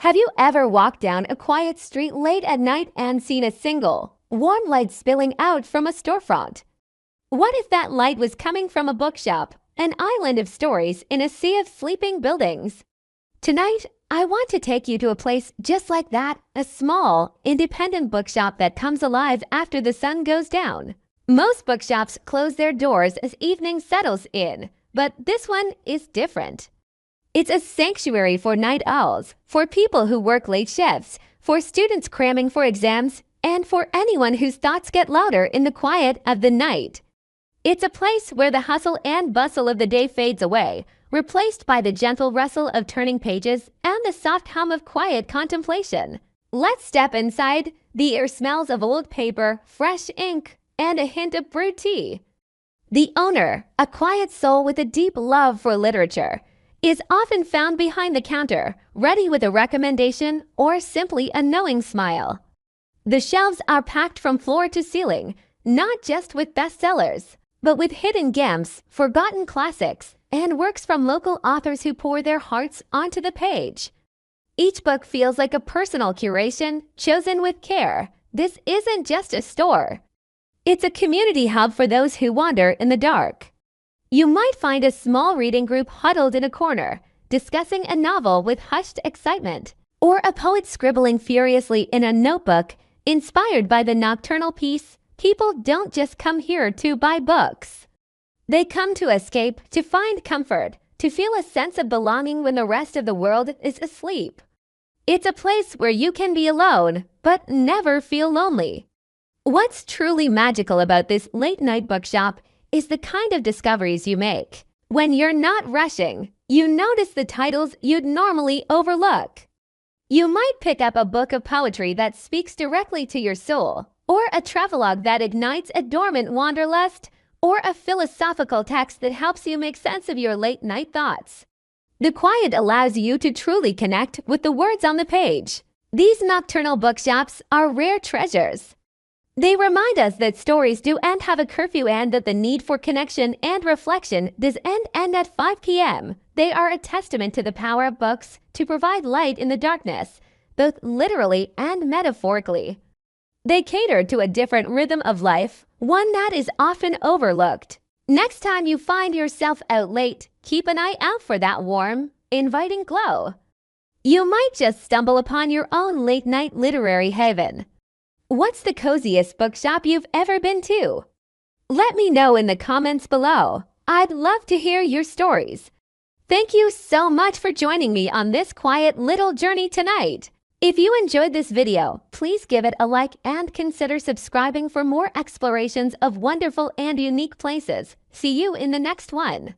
Have you ever walked down a quiet street late at night and seen a single, warm light spilling out from a storefront? What if that light was coming from a bookshop, an island of stories in a sea of sleeping buildings? Tonight, I want to take you to a place just like that, a small, independent bookshop that comes alive after the sun goes down. Most bookshops close their doors as evening settles in, but this one is different. It's a sanctuary for night owls, for people who work late shifts, for students cramming for exams, and for anyone whose thoughts get louder in the quiet of the night. It's a place where the hustle and bustle of the day fades away, replaced by the gentle rustle of turning pages and the soft hum of quiet contemplation. Let's step inside. The air smells of old paper, fresh ink, and a hint of brewed tea. The owner, a quiet soul with a deep love for literature, is often found behind the counter, ready with a recommendation or simply a knowing smile. The shelves are packed from floor to ceiling, not just with bestsellers, but with hidden gems, forgotten classics, and works from local authors who pour their hearts onto the page. Each book feels like a personal curation, chosen with care. This isn't just a store. It's a community hub for those who wander in the dark. You might find a small reading group huddled in a corner, discussing a novel with hushed excitement, or a poet scribbling furiously in a notebook, inspired by the nocturnal piece. People don't just come here to buy books. They come to escape, to find comfort, to feel a sense of belonging when the rest of the world is asleep. It's a place where you can be alone, but never feel lonely. What's truly magical about this late-night bookshop is the kind of discoveries you make. When you're not rushing, you notice the titles you'd normally overlook. You might pick up a book of poetry that speaks directly to your soul, or a travelogue that ignites a dormant wanderlust, or a philosophical text that helps you make sense of your late-night thoughts. The quiet allows you to truly connect with the words on the page. These nocturnal bookshops are rare treasures. They remind us that stories do have a curfew and that the need for connection and reflection does end at 5 p.m. They are a testament to the power of books to provide light in the darkness, both literally and metaphorically. They cater to a different rhythm of life, one that is often overlooked. Next time you find yourself out late, keep an eye out for that warm, inviting glow. You might just stumble upon your own late-night literary haven. What's the coziest bookshop you've ever been to? Let me know in the comments below. I'd love to hear your stories. Thank you so much for joining me on this quiet little journey tonight. If you enjoyed this video, please give it a like and consider subscribing for more explorations of wonderful and unique places. See you in the next one.